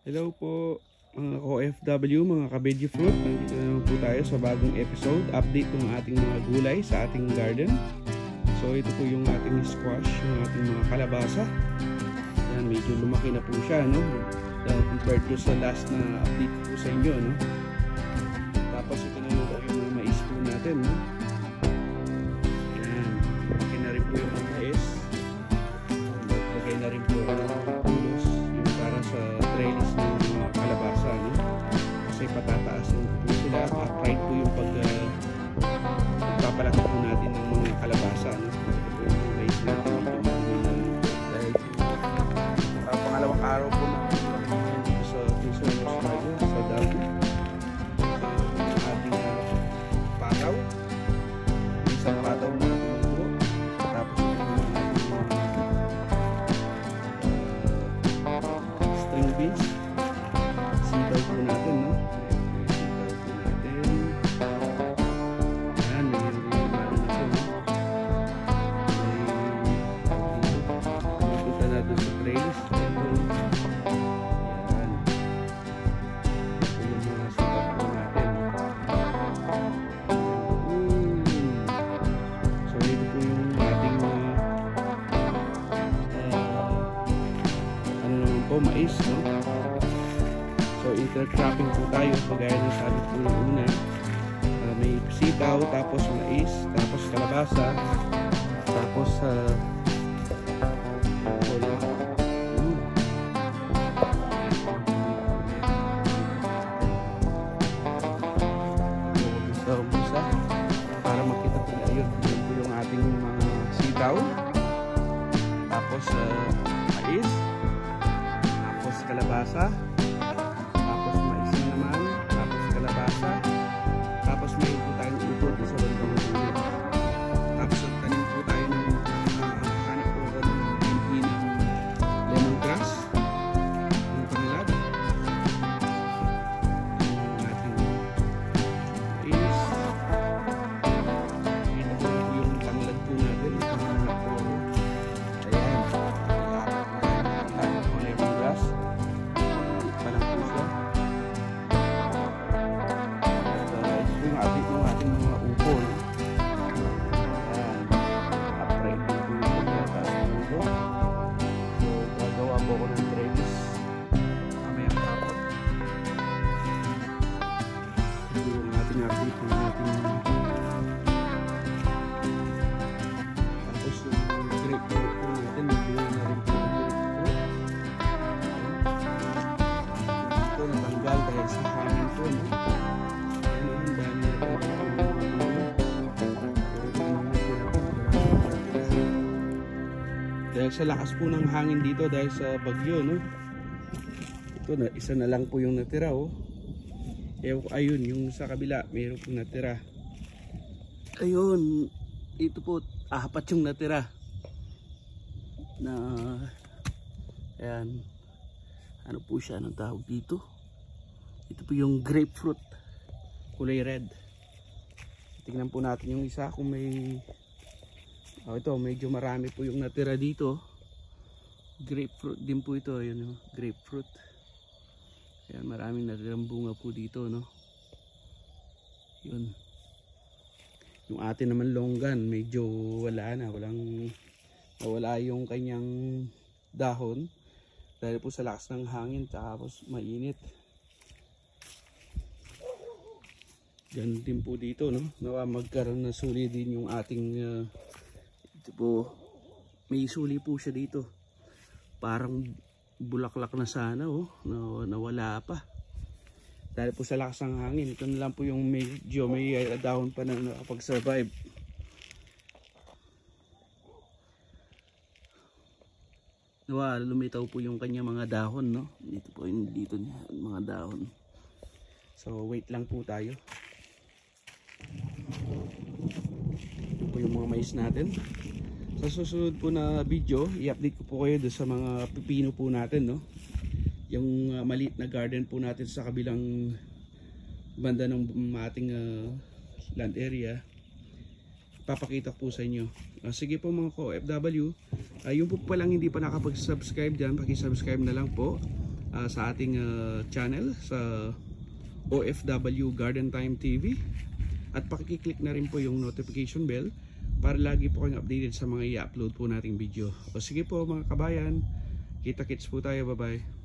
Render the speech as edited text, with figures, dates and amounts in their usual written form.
Hello po mga OFW, mga ka-veggie fruit. Nandito na naman po tayo sa bagong episode. Update ng ating mga gulay sa ating garden. So ito po yung ating squash, yung ating mga kalabasa. Yan, medyo lumaki na po siya, no? Compared to sa last na update po sa inyo, no? Tapos ito na po yung mga mais po natin, no? Yan, lumaki na rin po yung mga mais. Lagay na rin po pulos yung para sa trellis ng mga kalabasa, no? Kasi patataasin po sila, upright po yung pagpapalaki po natin ng mga kalabasa, no? Ito po yung mais natin dahil pangalawang araw po na dito sa Australia, sa Darwin, sa ating pataw, isang pataw na po, tapos string beans, sitaw po natin, no? Sitaw po natin. Ayan, mayroon din naman ito, no? Pupunta na doon sa trails. Ayan. Ito yung mga sitaw po natin. So, ito po yung ating mga ano naman po, mais, no? So intercropping po tayo, pagaya ng sabi po yung una. May sitaw, tapos mais, tapos kalabasa, tapos wala. Sa umpisa, para makita po na yun po yung ating mga sitaw, tapos mais, tapos kalabasa, tapos mais na naman, tapos kalabasa, tapos may po tayong upo sa bandang dulo. Tapos tanim po tayo ng hanap po ako ng MP ng lemongrass, ng panilad, yung ating mais. Ito po yung tanglad po natin, yung hanap po. Ayan, yung lemongrass. Palang po siya. Ito yung update ng ating mga upo, no? Ayan, upright po yung pagkataas ng upo. So gagawa po ako ng trellis mamayang hapon. Ito yung ating update ng ating tapos yung grapefruit po natin, nabuhay na rin po yung grapefruit. Ito natanggal dahil sa hangin po, no? Ayan, dahil na po dahil sa lakas po ng hangin dito dahil sa bagyo, no? Ito na, isa na lang po yung natira, oh. Ayun, yung sa kabila mayroon po natira. Ayun, ito po apat yung natira na ayan, ano po siya, anong tawag dito? Ito po yung grapefruit, kulay red. Tingnan po natin yung isa kung may ito, medyo marami po yung natira dito. Grapefruit din po ito, yun yung grapefruit. Ayan, maraming natirang bunga po dito, no? Yun. Yung atin naman longgan, medyo wala na, wala yung kanyang dahon dahil po sa lakas ng hangin tapos mainit. Ganun din po dito, no? Nawa magkaroon na suli din yung ating ito po, may suli po siya dito. Parang bulaklak na sana, oh, nawala pa. Dahil po sa lakas ng hangin, ito na lang po yung medyo may dahon pa na nakapag-survive. Nawa, lumitaw po yung kanya mga dahon, no? Dito po yung dito niya, mga dahon. So wait lang po tayo. Ito po yung mga mais natin. Sa susunod po na video, i-update ko po kayo doon sa mga pipino po natin, no? Yung maliit na garden po natin sa kabilang banda ng ating land area. Papakita po sa inyo. Sige po mga ko-FW, yung po palang hindi pa nakapag-subscribe dyan, paki-subscribe na lang po. sa ating channel sa OFW Garden Time TV, at pakiclick na rin po yung notification bell para lagi po kayong updated sa mga i-upload po nating video. O sige po mga kabayan, kita-kits po tayo, bye bye.